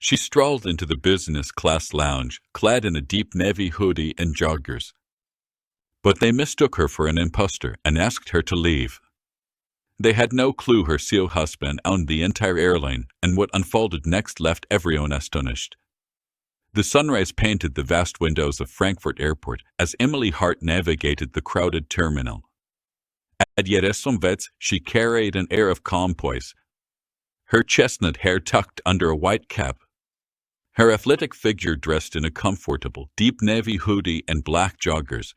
She strolled into the business class lounge, clad in a deep navy hoodie and joggers. But they mistook her for an impostor and asked her to leave. They had no clue her CEO husband owned the entire airline, and what unfolded next left everyone astonished. The sunrise painted the vast windows of Frankfurt Airport as Emily Hart navigated the crowded terminal. At Jereson she carried an air of calm poise, her chestnut hair tucked under a white cap. Her athletic figure dressed in a comfortable, deep navy hoodie and black joggers.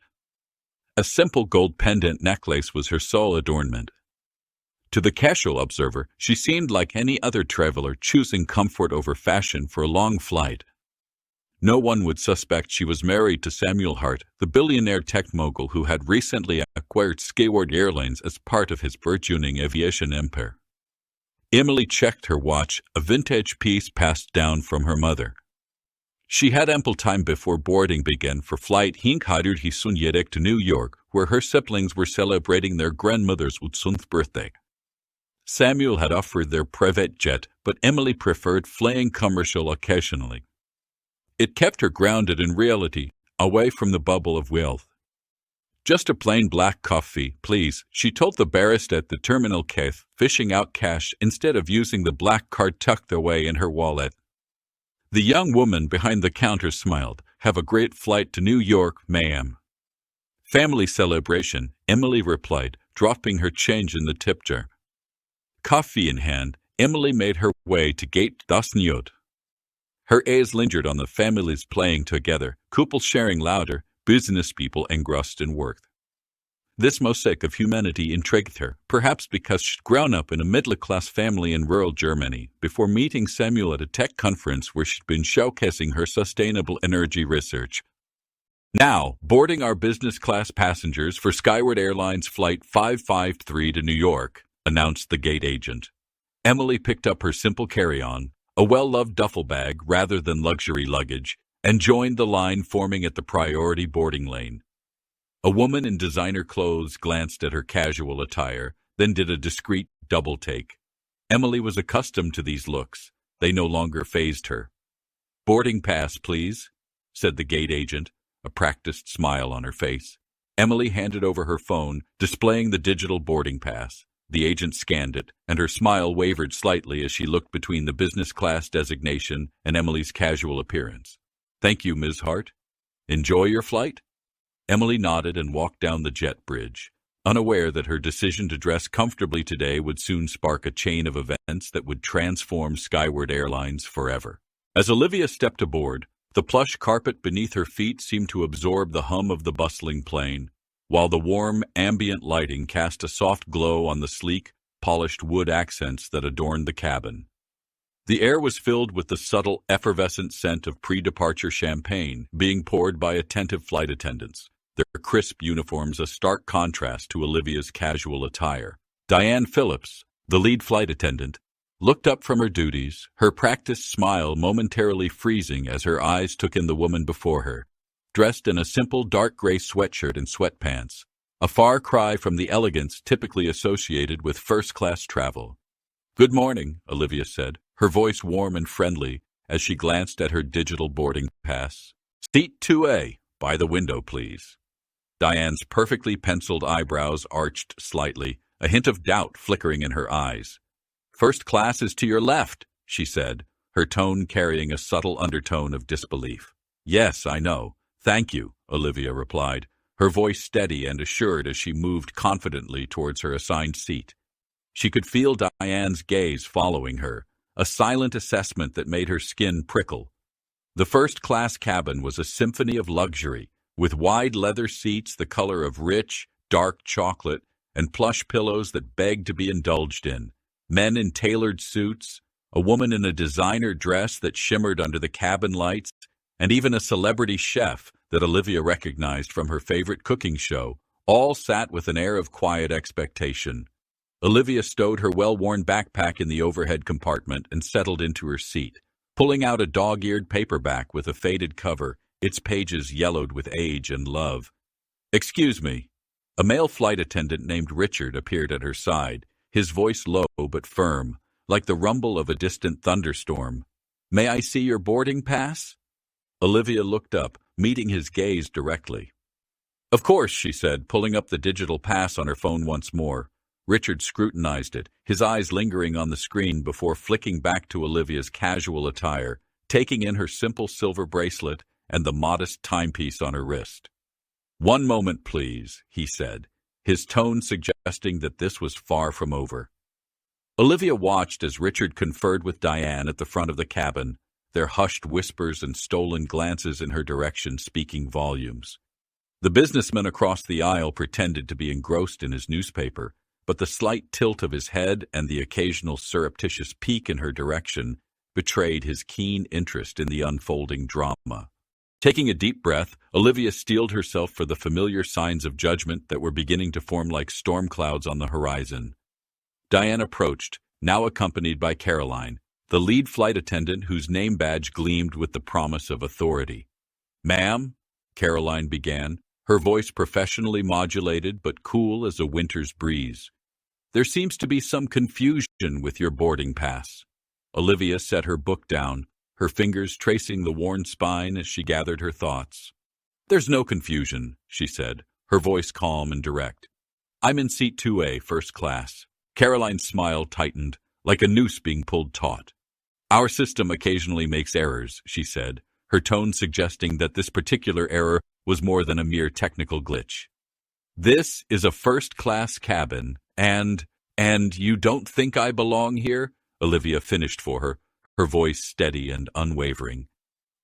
A simple gold pendant necklace was her sole adornment. To the casual observer, she seemed like any other traveler choosing comfort over fashion for a long flight. No one would suspect she was married to Samuel Hart, the billionaire tech mogul who had recently acquired Skyward Airlines as part of his burgeoning aviation empire. Emily checked her watch, a vintage piece passed down from her mother. She had ample time before boarding began for flight Hinkhadur to New York, where her siblings were celebrating their grandmother's 18th birthday. Samuel had offered their private jet, but Emily preferred flying commercial occasionally. It kept her grounded in reality, away from the bubble of wealth. "Just a plain black coffee, please," she told the barista at the terminal cafe, fishing out cash instead of using the black card tucked away in her wallet. The young woman behind the counter smiled. "Have a great flight to New York, ma'am." "Family celebration," Emily replied, dropping her change in the tip jar. Coffee in hand, Emily made her way to Gate das Njot. Her eyes lingered on the families playing together, couples sharing louder, business people engrossed in work. This mosaic of humanity intrigued her, perhaps because she'd grown up in a middle-class family in rural Germany before meeting Samuel at a tech conference where she'd been showcasing her sustainable energy research. "Now, boarding our business-class passengers for Skyward Airlines Flight 553 to New York," announced the gate agent. Emily picked up her simple carry-on, a well-loved duffel bag rather than luxury luggage, and joined the line forming at the priority boarding lane. A woman in designer clothes glanced at her casual attire, then did a discreet double-take. Emily was accustomed to these looks. They no longer fazed her. "Boarding pass, please," said the gate agent, a practiced smile on her face. Emily handed over her phone, displaying the digital boarding pass. The agent scanned it, and her smile wavered slightly as she looked between the business class designation and Emily's casual appearance. "Thank you, Ms. Hart. Enjoy your flight?" Emily nodded and walked down the jet bridge, unaware that her decision to dress comfortably today would soon spark a chain of events that would transform Skyward Airlines forever. As Olivia stepped aboard, the plush carpet beneath her feet seemed to absorb the hum of the bustling plane, while the warm, ambient lighting cast a soft glow on the sleek, polished wood accents that adorned the cabin. The air was filled with the subtle, effervescent scent of pre-departure champagne being poured by attentive flight attendants, their crisp uniforms a stark contrast to Olivia's casual attire. Diane Phillips, the lead flight attendant, looked up from her duties, her practiced smile momentarily freezing as her eyes took in the woman before her, dressed in a simple dark gray sweatshirt and sweatpants, a far cry from the elegance typically associated with first-class travel. "Good morning," Olivia said, her voice warm and friendly as she glanced at her digital boarding pass. "Seat 2A, by the window, please." Diane's perfectly penciled eyebrows arched slightly, a hint of doubt flickering in her eyes. "First class is to your left," she said, her tone carrying a subtle undertone of disbelief. "Yes, I know. Thank you," Olivia replied, her voice steady and assured as she moved confidently towards her assigned seat. She could feel Diane's gaze following her, a silent assessment that made her skin prickle. The first-class cabin was a symphony of luxury, with wide leather seats the color of rich, dark chocolate and plush pillows that begged to be indulged in, men in tailored suits, a woman in a designer dress that shimmered under the cabin lights, and even a celebrity chef that Olivia recognized from her favorite cooking show, all sat with an air of quiet expectation. Olivia stowed her well-worn backpack in the overhead compartment and settled into her seat, pulling out a dog-eared paperback with a faded cover, its pages yellowed with age and love. "Excuse me." A male flight attendant named Richard appeared at her side, his voice low but firm, like the rumble of a distant thunderstorm. May I see your boarding pass? Olivia looked up, meeting his gaze directly. Of course, she said, pulling up the digital pass on her phone once more. Richard scrutinized it, his eyes lingering on the screen before flicking back to Olivia's casual attire, taking in her simple silver bracelet and the modest timepiece on her wrist. "One moment, please," he said, his tone suggesting that this was far from over. Olivia watched as Richard conferred with Diane at the front of the cabin, their hushed whispers and stolen glances in her direction speaking volumes. The businessman across the aisle pretended to be engrossed in his newspaper, but the slight tilt of his head and the occasional surreptitious peek in her direction betrayed his keen interest in the unfolding drama. Taking a deep breath, Olivia steeled herself for the familiar signs of judgment that were beginning to form like storm clouds on the horizon. Diane approached, now accompanied by Caroline, the lead flight attendant whose name badge gleamed with the promise of authority. "Ma'am," Caroline began, her voice professionally modulated but cool as a winter's breeze. "There seems to be some confusion with your boarding pass." Olivia set her book down, her fingers tracing the worn spine as she gathered her thoughts. "There's no confusion," she said, her voice calm and direct. "I'm in seat 2A, first class." Caroline's smile tightened, like a noose being pulled taut. "Our system occasionally makes errors," she said, her tone suggesting that this particular error was more than a mere technical glitch. "This is a first-class cabin, and you don't think I belong here?" Olivia finished for her, her voice steady and unwavering.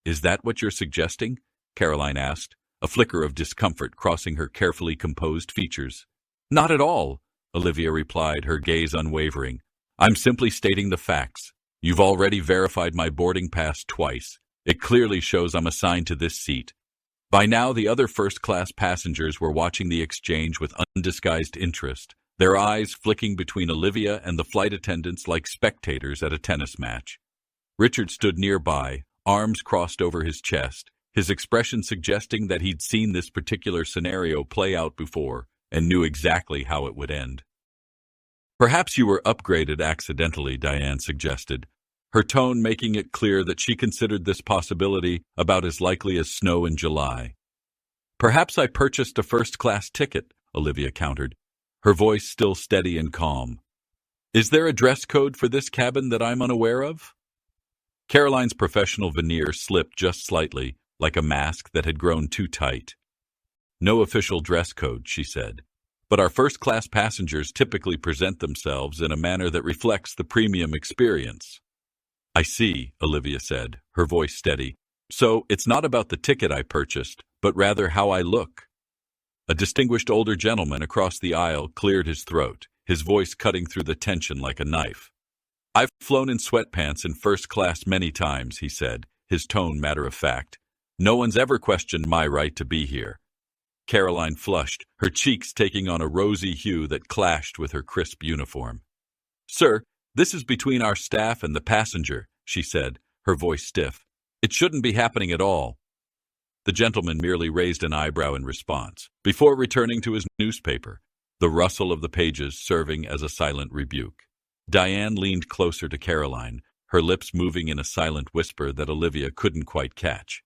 "Is that what you're suggesting?" Caroline asked, a flicker of discomfort crossing her carefully composed features. "Not at all," Olivia replied, her gaze unwavering. "I'm simply stating the facts. You've already verified my boarding pass twice. It clearly shows I'm assigned to this seat." By now, the other first-class passengers were watching the exchange with undisguised interest, their eyes flicking between Olivia and the flight attendants like spectators at a tennis match. Richard stood nearby, arms crossed over his chest, his expression suggesting that he'd seen this particular scenario play out before and knew exactly how it would end. "Perhaps you were upgraded accidentally," Diane suggested, her tone making it clear that she considered this possibility about as likely as snow in July. "Perhaps I purchased a first-class ticket," Olivia countered, her voice still steady and calm. "Is there a dress code for this cabin that I'm unaware of?" Caroline's professional veneer slipped just slightly, like a mask that had grown too tight. "No official dress code," she said, "but our first-class passengers typically present themselves in a manner that reflects the premium experience." "I see," Olivia said, her voice steady. "So it's not about the ticket I purchased, but rather how I look." A distinguished older gentleman across the aisle cleared his throat, his voice cutting through the tension like a knife. "I've flown in sweatpants in first class many times," he said, his tone matter-of-fact. "No one's ever questioned my right to be here." Caroline flushed, her cheeks taking on a rosy hue that clashed with her crisp uniform. "Sir, this is between our staff and the passenger," she said, her voice stiff. "It shouldn't be happening at all." The gentleman merely raised an eyebrow in response, before returning to his newspaper, the rustle of the pages serving as a silent rebuke. Diane leaned closer to Caroline, her lips moving in a silent whisper that Olivia couldn't quite catch.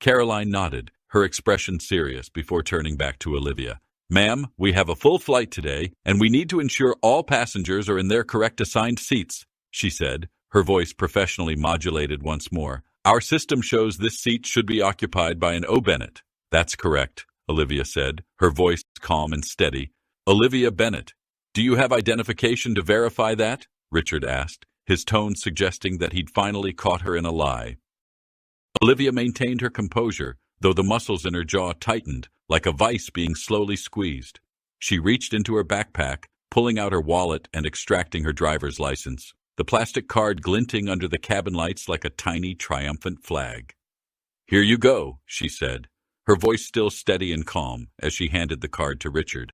Caroline nodded, her expression serious, before turning back to Olivia. "Ma'am, we have a full flight today, and we need to ensure all passengers are in their correct assigned seats," she said, her voice professionally modulated once more. "Our system shows this seat should be occupied by an O. Bennett." "That's correct," Olivia said, her voice calm and steady. "Olivia Bennett. Do you have identification to verify that?" Richard asked, his tone suggesting that he'd finally caught her in a lie. Olivia maintained her composure, though the muscles in her jaw tightened, like a vice being slowly squeezed. She reached into her backpack, pulling out her wallet and extracting her driver's license, the plastic card glinting under the cabin lights like a tiny, triumphant flag. "Here you go," she said, her voice still steady and calm as she handed the card to Richard.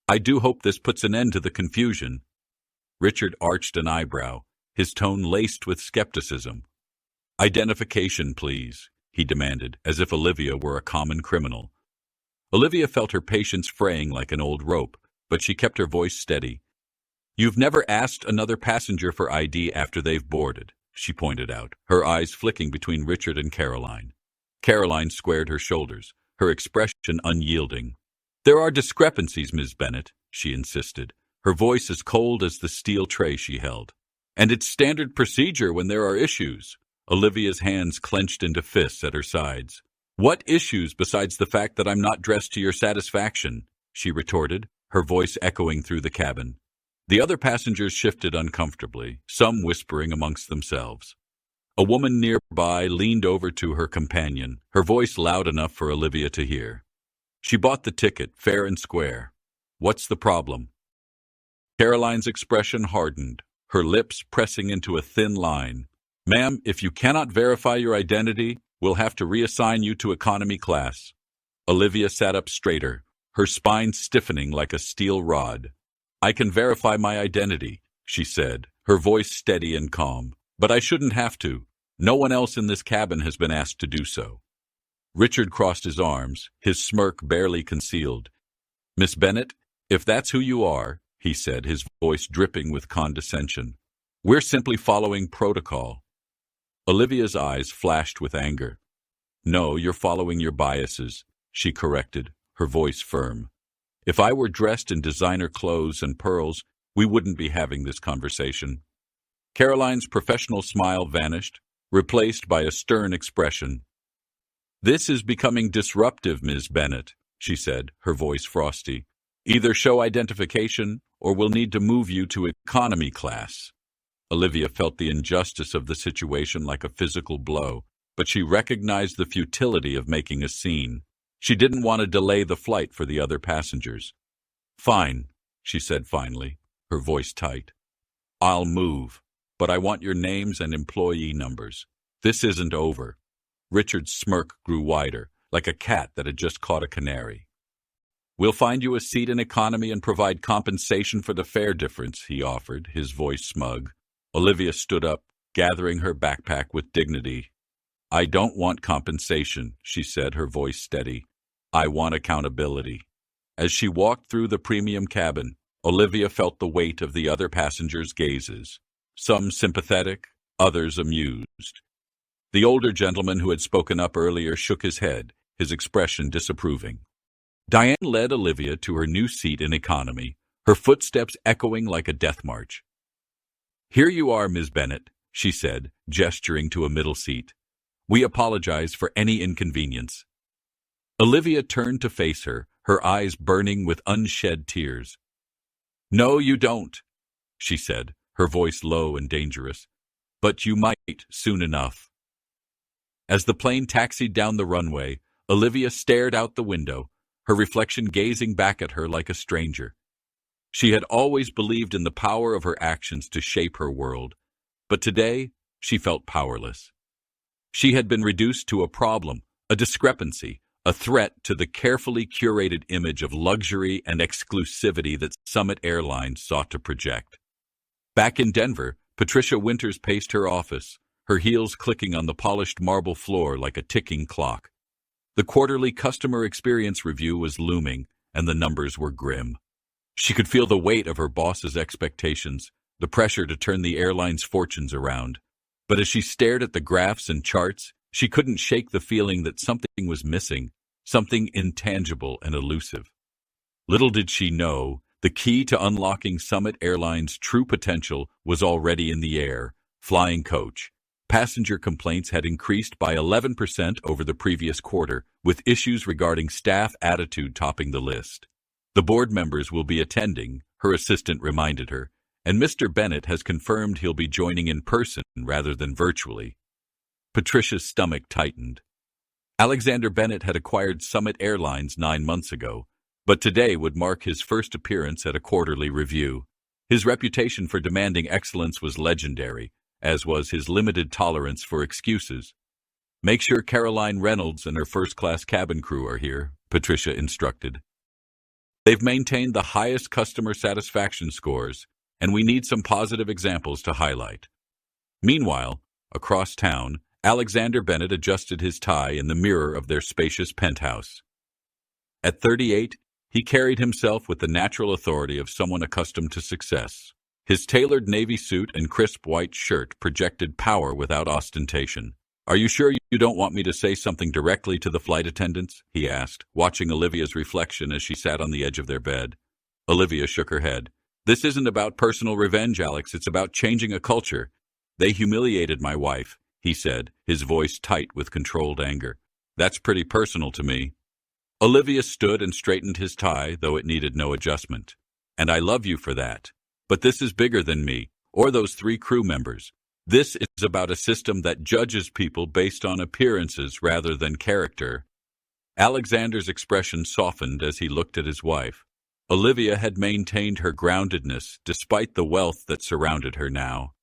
"I do hope this puts an end to the confusion." Richard arched an eyebrow, his tone laced with skepticism. "Identification, please," he demanded, as if Olivia were a common criminal. Olivia felt her patience fraying like an old rope, but she kept her voice steady. "You've never asked another passenger for ID after they've boarded. she pointed out, her eyes flicking between Richard and Caroline. Caroline squared her shoulders, her expression unyielding. "There are discrepancies, Miss Bennet," she insisted, her voice as cold as the steel tray she held. "And it's standard procedure when there are issues." Olivia's hands clenched into fists at her sides. "What issues besides the fact that I'm not dressed to your satisfaction?" she retorted, her voice echoing through the cabin. The other passengers shifted uncomfortably, some whispering amongst themselves. A woman nearby leaned over to her companion, her voice loud enough for Olivia to hear. "She bought the ticket, fair and square. What's the problem?" Caroline's expression hardened, her lips pressing into a thin line. "Ma'am, if you cannot verify your identity, we'll have to reassign you to economy class." Olivia sat up straighter, her spine stiffening like a steel rod. "I can verify my identity," she said, her voice steady and calm. "But I shouldn't have to. No one else in this cabin has been asked to do so." Richard crossed his arms, his smirk barely concealed. "Miss Bennet, if that's who you are," he said, his voice dripping with condescension, "we're simply following protocol." Olivia's eyes flashed with anger. "No, you're following your biases," she corrected, her voice firm. "If I were dressed in designer clothes and pearls, we wouldn't be having this conversation." Caroline's professional smile vanished, replaced by a stern expression. "This is becoming disruptive, Ms. Bennet," she said, her voice frosty. "Either show identification, or we'll need to move you to economy class." Olivia felt the injustice of the situation like a physical blow, but she recognized the futility of making a scene. She didn't want to delay the flight for the other passengers. "Fine," she said finally, her voice tight. "I'll move, but I want your names and employee numbers. This isn't over." Richard's smirk grew wider, like a cat that had just caught a canary. "We'll find you a seat in economy and provide compensation for the fare difference," he offered, his voice smug. Olivia stood up, gathering her backpack with dignity. "I don't want compensation," she said, her voice steady. "I want accountability." As she walked through the premium cabin, Olivia felt the weight of the other passengers' gazes, some sympathetic, others amused. The older gentleman who had spoken up earlier shook his head, his expression disapproving. Diane led Olivia to her new seat in economy, her footsteps echoing like a death march. "Here you are, Ms. Bennet," she said, gesturing to a middle seat. "We apologize for any inconvenience." Olivia turned to face her, her eyes burning with unshed tears. "No, you don't," she said, her voice low and dangerous. "But you might soon enough." As the plane taxied down the runway, Olivia stared out the window, her reflection gazing back at her like a stranger. She had always believed in the power of her actions to shape her world, but today she felt powerless. She had been reduced to a problem, a discrepancy, a threat to the carefully curated image of luxury and exclusivity that Summit Airlines sought to project. Back in Denver, Patricia Winters paced her office, her heels clicking on the polished marble floor like a ticking clock. The quarterly customer experience review was looming, and the numbers were grim. She could feel the weight of her boss's expectations, the pressure to turn the airline's fortunes around. But as she stared at the graphs and charts, she couldn't shake the feeling that something was missing, something intangible and elusive. Little did she know, the key to unlocking Summit Airlines' true potential was already in the air, flying coach. Passenger complaints had increased by 11% over the previous quarter, with issues regarding staff attitude topping the list. "The board members will be attending," her assistant reminded her, "and Mr. Bennet has confirmed he'll be joining in person rather than virtually." Patricia's stomach tightened. Alexander Bennet had acquired Summit Airlines 9 months ago, but today would mark his first appearance at a quarterly review. His reputation for demanding excellence was legendary, as was his limited tolerance for excuses. "Make sure Caroline Reynolds and her first-class cabin crew are here," Patricia instructed. "They've maintained the highest customer satisfaction scores, and we need some positive examples to highlight." Meanwhile, across town, Alexander Bennet adjusted his tie in the mirror of their spacious penthouse. At 38, he carried himself with the natural authority of someone accustomed to success. His tailored navy suit and crisp white shirt projected power without ostentation. "Are you sure you don't want me to say something directly to the flight attendants?" he asked, watching Olivia's reflection as she sat on the edge of their bed. Olivia shook her head. "This isn't about personal revenge, Alex. It's about changing a culture. They humiliated my wife," he said, his voice tight with controlled anger. "That's pretty personal to me." Olivia stood and straightened his tie, though it needed no adjustment. "And I love you for that. But this is bigger than me, or those 3 crew members. This is about a system that judges people based on appearances rather than character." Alexander's expression softened as he looked at his wife. Olivia had maintained her groundedness despite the wealth that surrounded her now.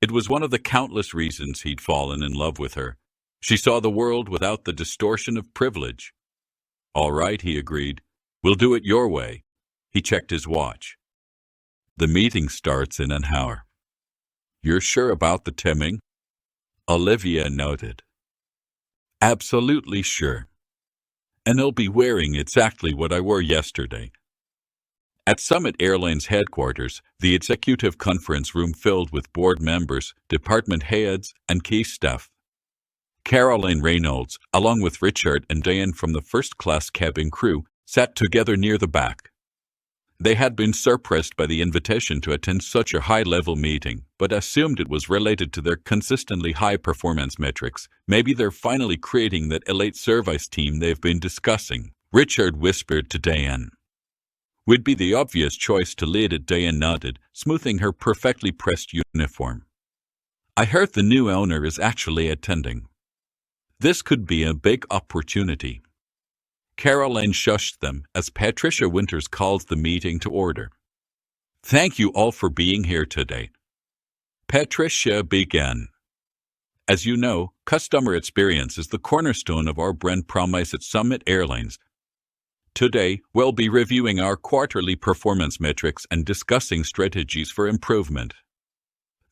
It was one of the countless reasons he'd fallen in love with her. She saw the world without the distortion of privilege. "All right," he agreed. "We'll do it your way." He checked his watch. "The meeting starts in an hour." "You're sure about the timing?" Olivia noted. "Absolutely sure. And I'll be wearing exactly what I wore yesterday." At Summit Airlines headquarters, the executive conference room filled with board members, department heads, and key staff. Caroline Reynolds, along with Richard and Diane from the first-class cabin crew, sat together near the back. They had been surprised by the invitation to attend such a high-level meeting, but assumed it was related to their consistently high performance metrics. Maybe they're finally creating that elite service team they've been discussing. Richard whispered to Diane. "We'd be the obvious choice to lead it," Diane nodded, smoothing her perfectly pressed uniform. "I heard the new owner is actually attending. This could be a big opportunity." Caroline shushed them as Patricia Winters called the meeting to order. "Thank you all for being here today." Patricia began. "As you know, customer experience is the cornerstone of our brand promise at Summit Airlines. Today, we'll be reviewing our quarterly performance metrics and discussing strategies for improvement."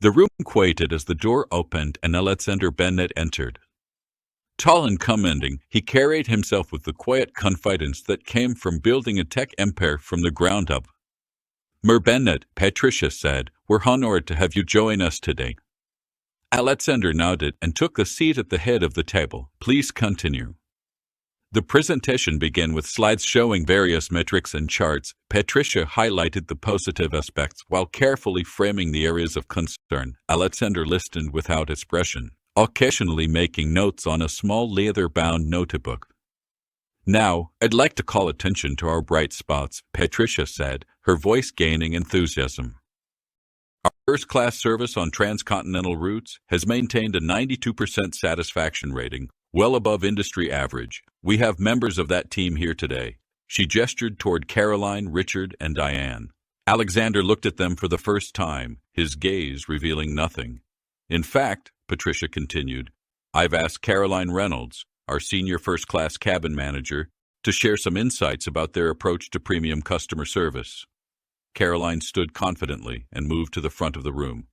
The room quieted as the door opened and Alexander Bennett entered. Tall and commanding, he carried himself with the quiet confidence that came from building a tech empire from the ground up. "Mer Bennett," Patricia said, "we're honored to have you join us today." Alexander nodded and took a seat at the head of the table. "Please continue." The presentation began with slides showing various metrics and charts. Patricia highlighted the positive aspects while carefully framing the areas of concern. Alexander listened without expression, occasionally making notes on a small leather-bound notebook. "Now, I'd like to call attention to our bright spots," Patricia said, her voice gaining enthusiasm. "Our first-class service on transcontinental routes has maintained a 92% satisfaction rating, well above industry average. We have members of that team here today." She gestured toward Caroline, Richard, and Diane. Alexander looked at them for the first time, his gaze revealing nothing. "In fact," Patricia continued, "I've asked Caroline Reynolds, our senior first-class cabin manager, to share some insights about their approach to premium customer service." Caroline stood confidently and moved to the front of the room.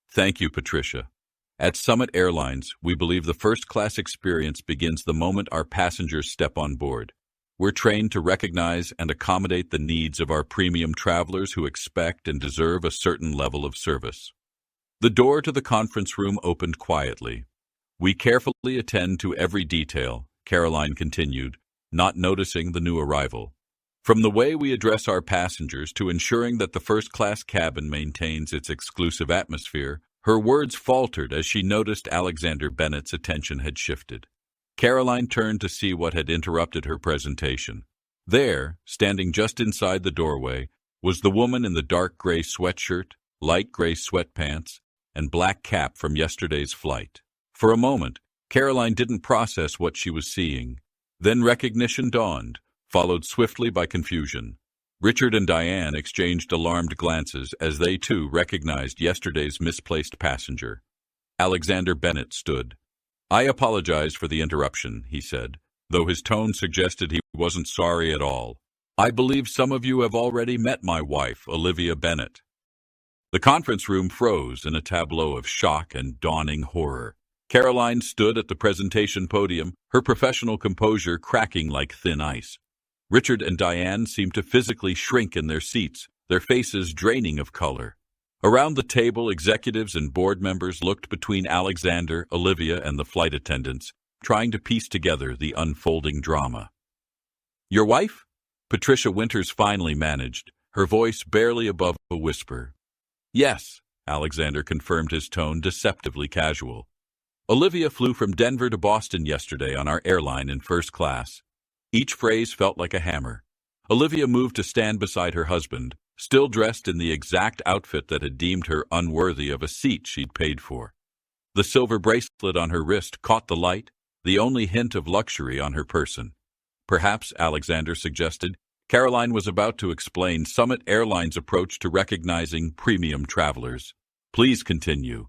"Thank you, Patricia. At Summit Airlines, we believe the first-class experience begins the moment our passengers step on board. We're trained to recognize and accommodate the needs of our premium travelers who expect and deserve a certain level of service." The door to the conference room opened quietly. "We carefully attend to every detail," Caroline continued, not noticing the new arrival. "From the way we address our passengers to ensuring that the first-class cabin maintains its exclusive atmosphere." Her words faltered as she noticed Alexander Bennett's attention had shifted. Caroline turned to see what had interrupted her presentation. There, standing just inside the doorway, was the woman in the dark gray sweatshirt, light gray sweatpants, and black cap from yesterday's flight. For a moment, Caroline didn't process what she was seeing. Then recognition dawned, followed swiftly by confusion. Richard and Diane exchanged alarmed glances as they too recognized yesterday's misplaced passenger. Alexander Bennett stood. "I apologize for the interruption," he said, though his tone suggested he wasn't sorry at all. "I believe some of you have already met my wife, Olivia Bennett." The conference room froze in a tableau of shock and dawning horror. Caroline stood at the presentation podium, her professional composure cracking like thin ice. Richard and Diane seemed to physically shrink in their seats, their faces draining of color. Around the table, executives and board members looked between Alexander, Olivia, and the flight attendants, trying to piece together the unfolding drama. "Your wife?" Patricia Winters finally managed, her voice barely above a whisper. "Yes," Alexander confirmed, his tone deceptively casual. "Olivia flew from Denver to Boston yesterday on our airline in first class." Each phrase felt like a hammer. Olivia moved to stand beside her husband, still dressed in the exact outfit that had deemed her unworthy of a seat she'd paid for. The silver bracelet on her wrist caught the light, the only hint of luxury on her person. Perhaps, Alexander suggested, Caroline was about to explain Summit Airlines' approach to recognizing premium travelers. "Please continue."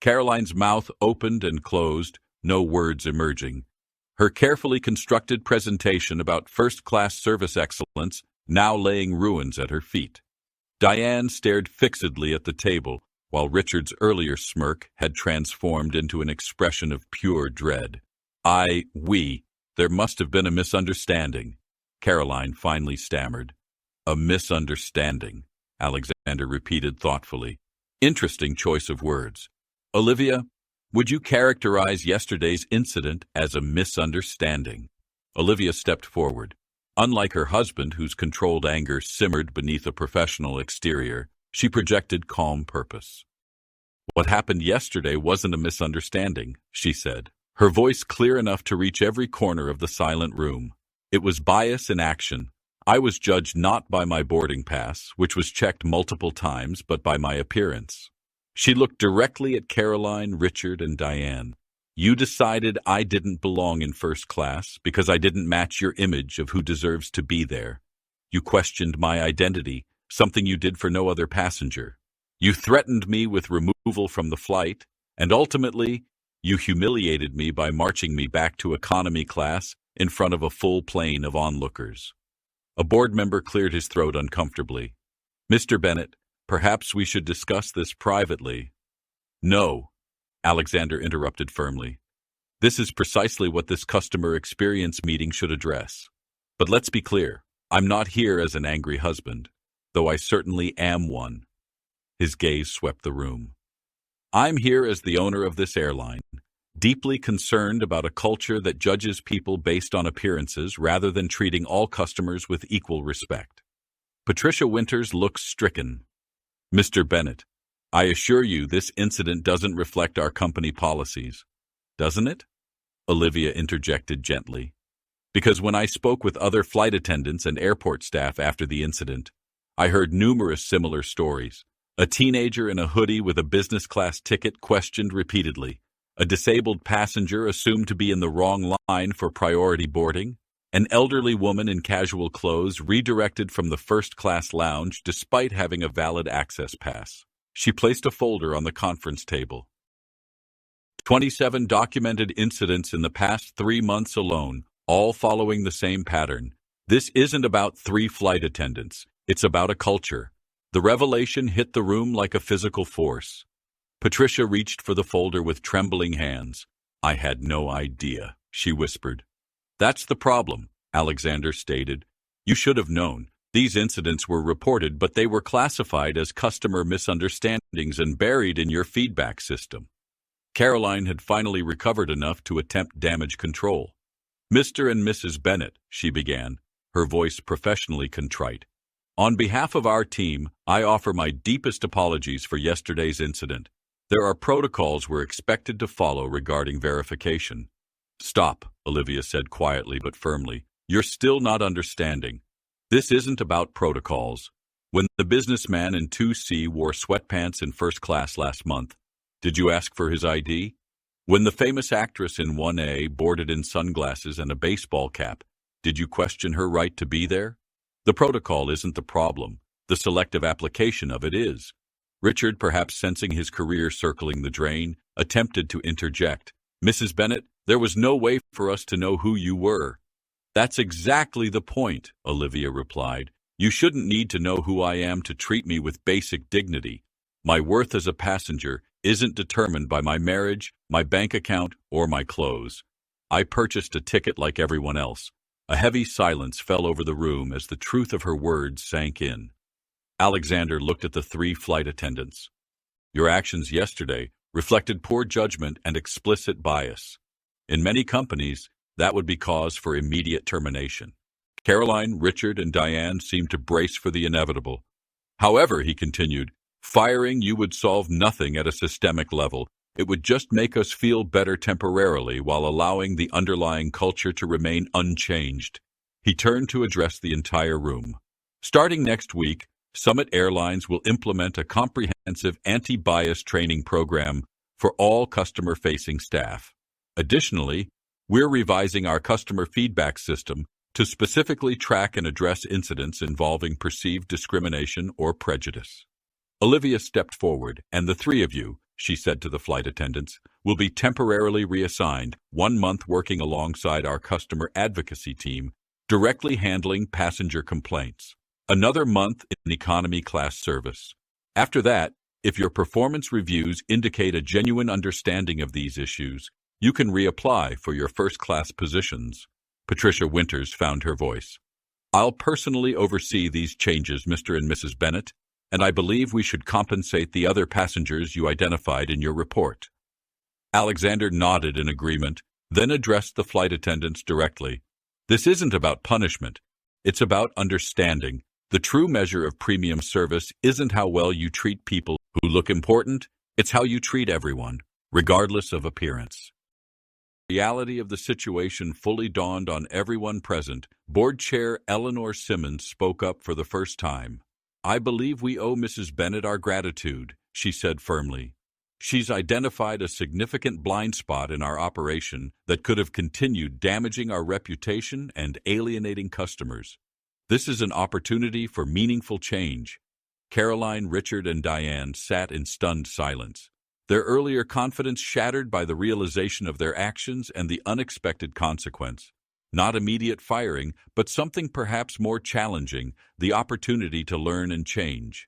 Caroline's mouth opened and closed, no words emerging. Her carefully constructed presentation about first-class service excellence now laying ruins at her feet. Diane stared fixedly at the table, while Richard's earlier smirk had transformed into an expression of pure dread. There must have been a misunderstanding," Caroline finally stammered. "A misunderstanding," Alexander repeated thoughtfully. "Interesting choice of words. Olivia, would you characterize yesterday's incident as a misunderstanding?" Olivia stepped forward. Unlike her husband, whose controlled anger simmered beneath a professional exterior, she projected calm purpose. "What happened yesterday wasn't a misunderstanding," she said, her voice clear enough to reach every corner of the silent room. "It was bias in action. I was judged not by my boarding pass, which was checked multiple times, but by my appearance." She looked directly at Caroline, Richard, and Diane. "You decided I didn't belong in first class because I didn't match your image of who deserves to be there. You questioned my identity, something you did for no other passenger. You threatened me with removal from the flight, and ultimately, you humiliated me by marching me back to economy class in front of a full plane of onlookers." A board member cleared his throat uncomfortably. "Mr. Bennett, perhaps we should discuss this privately." "No," Alexander interrupted firmly. "This is precisely what this customer experience meeting should address. But let's be clear, I'm not here as an angry husband, though I certainly am one." His gaze swept the room. "I'm here as the owner of this airline, deeply concerned about a culture that judges people based on appearances rather than treating all customers with equal respect." Patricia Winters looked stricken. "Mr. Bennett, I assure you this incident doesn't reflect our company policies. Doesn't it?" Olivia interjected gently. "Because when I spoke with other flight attendants and airport staff after the incident, I heard numerous similar stories. A teenager in a hoodie with a business class ticket questioned repeatedly. A disabled passenger assumed to be in the wrong line for priority boarding. An elderly woman in casual clothes redirected from the first-class lounge despite having a valid access pass." She placed a folder on the conference table. 27 documented incidents in the past 3 months alone, all following the same pattern. This isn't about 3 flight attendants. It's about a culture. The revelation hit the room like a physical force. Patricia reached for the folder with trembling hands. "I had no idea," she whispered. "That's the problem," Alexander stated. "You should have known. These incidents were reported, but they were classified as customer misunderstandings and buried in your feedback system." Caroline had finally recovered enough to attempt damage control. "Mr. and Mrs. Bennett," she began, her voice professionally contrite. "On behalf of our team, I offer my deepest apologies for yesterday's incident. There are protocols we're expected to follow regarding verification." "Stop," Olivia said quietly but firmly. "You're still not understanding. This isn't about protocols. When the businessman in 2C wore sweatpants in first class last month, did you ask for his ID? When the famous actress in 1A boarded in sunglasses and a baseball cap, did you question her right to be there? The protocol isn't the problem. The selective application of it is." Richard, perhaps sensing his career circling the drain, attempted to interject. "Mrs. Bennett, there was no way for us to know who you were." "That's exactly the point," Olivia replied. "You shouldn't need to know who I am to treat me with basic dignity. My worth as a passenger isn't determined by my marriage, my bank account, or my clothes. I purchased a ticket like everyone else." A heavy silence fell over the room as the truth of her words sank in. Alexander looked at the three flight attendants. Your actions yesterday reflected poor judgment and explicit bias. In many companies, that would be cause for immediate termination. Caroline, Richard, and Diane seemed to brace for the inevitable. However, he continued, firing you would solve nothing at a systemic level. It would just make us feel better temporarily while allowing the underlying culture to remain unchanged. He turned to address the entire room. Starting next week, Summit Airlines will implement a comprehensive anti-bias training program for all customer-facing staff. Additionally, we're revising our customer feedback system to specifically track and address incidents involving perceived discrimination or prejudice. Olivia stepped forward, and the three of you, she said to the flight attendants, will be temporarily reassigned 1 month working alongside our customer advocacy team, directly handling passenger complaints. Another month in economy class service. After that, if your performance reviews indicate a genuine understanding of these issues, you can reapply for your first-class positions. Patricia Winters found her voice. I'll personally oversee these changes, Mr. and Mrs. Bennett, and I believe we should compensate the other passengers you identified in your report. Alexander nodded in agreement, then addressed the flight attendants directly. This isn't about punishment. It's about understanding. The true measure of premium service isn't how well you treat people who look important, it's how you treat everyone, regardless of appearance. The reality of the situation fully dawned on everyone present. Board Chair Eleanor Simmons spoke up for the first time. I believe we owe Mrs. Bennett our gratitude, she said firmly. She's identified a significant blind spot in our operation that could have continued damaging our reputation and alienating customers. This is an opportunity for meaningful change. Caroline, Richard, and Diane sat in stunned silence, their earlier confidence shattered by the realization of their actions and the unexpected consequence. Not immediate firing, but something perhaps more challenging, the opportunity to learn and change.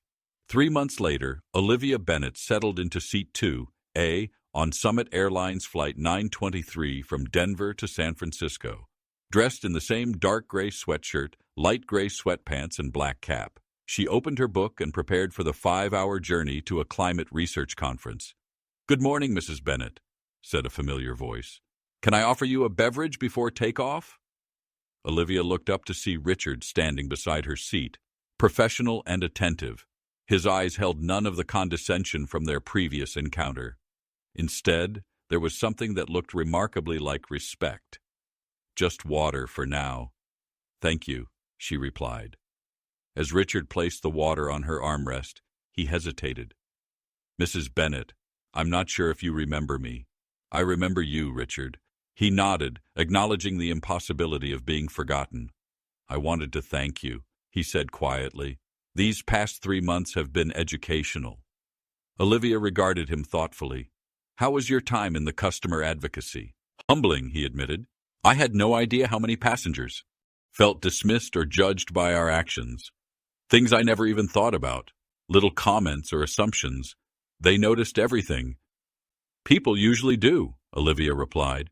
3 months later, Olivia Bennett settled into Seat 2A on Summit Airlines Flight 923 from Denver to San Francisco. Dressed in the same dark gray sweatshirt, light gray sweatpants, and black cap, she opened her book and prepared for the 5-hour journey to a climate research conference. Good morning, Mrs. Bennett, said a familiar voice. Can I offer you a beverage before takeoff? Olivia looked up to see Richard standing beside her seat, professional and attentive. His eyes held none of the condescension from their previous encounter. Instead, there was something that looked remarkably like respect. Just water for now. Thank you, she replied. As Richard placed the water on her armrest, he hesitated. Mrs. Bennett, I'm not sure if you remember me. I remember you, Richard. He nodded, acknowledging the impossibility of being forgotten. I wanted to thank you, he said quietly. These past 3 months have been educational. Olivia regarded him thoughtfully. How was your time in the customer advocacy? Humbling, he admitted. I had no idea how many passengers felt dismissed or judged by our actions. Things I never even thought about, little comments or assumptions. They noticed everything. People usually do, Olivia replied.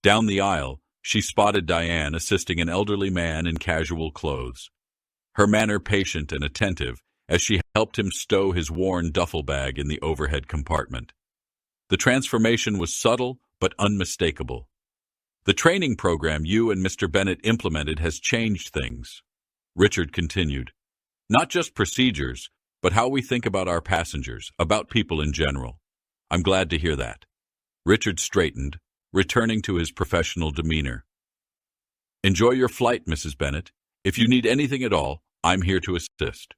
Down the aisle, she spotted Diane assisting an elderly man in casual clothes, her manner patient and attentive as she helped him stow his worn duffel bag in the overhead compartment. The transformation was subtle but unmistakable. The training program you and Mr. Bennett implemented has changed things, Richard continued. Not just procedures, but how we think about our passengers, about people in general. I'm glad to hear that. Richard straightened, returning to his professional demeanor. Enjoy your flight, Mrs. Bennett. If you need anything at all, I'm here to assist.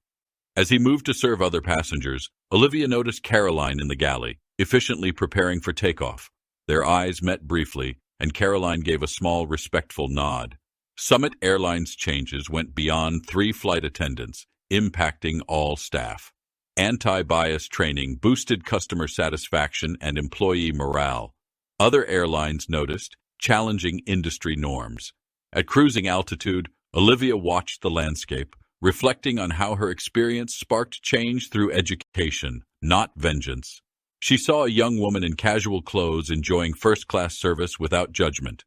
As he moved to serve other passengers, Olivia noticed Caroline in the galley, efficiently preparing for takeoff. Their eyes met briefly, and Caroline gave a small, respectful nod. Summit Airlines changes went beyond 3 flight attendants, impacting all staff. Anti-bias training boosted customer satisfaction and employee morale. Other airlines noticed, challenging industry norms. At cruising altitude, Olivia watched the landscape, reflecting on how her experience sparked change through education, not vengeance. She saw a young woman in casual clothes enjoying first-class service without judgment.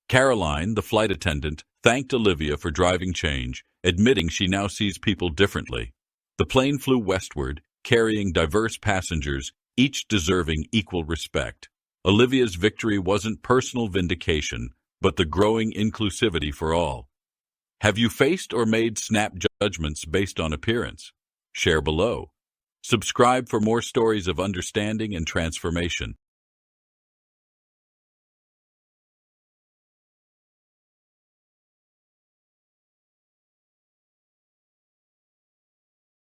Caroline, the flight attendant, thanked Olivia for driving change, admitting she now sees people differently. The plane flew westward, carrying diverse passengers, each deserving equal respect. Olivia's victory wasn't personal vindication, but the growing inclusivity for all. Have you faced or made snap judgments based on appearance? Share below. Subscribe for more stories of understanding and transformation.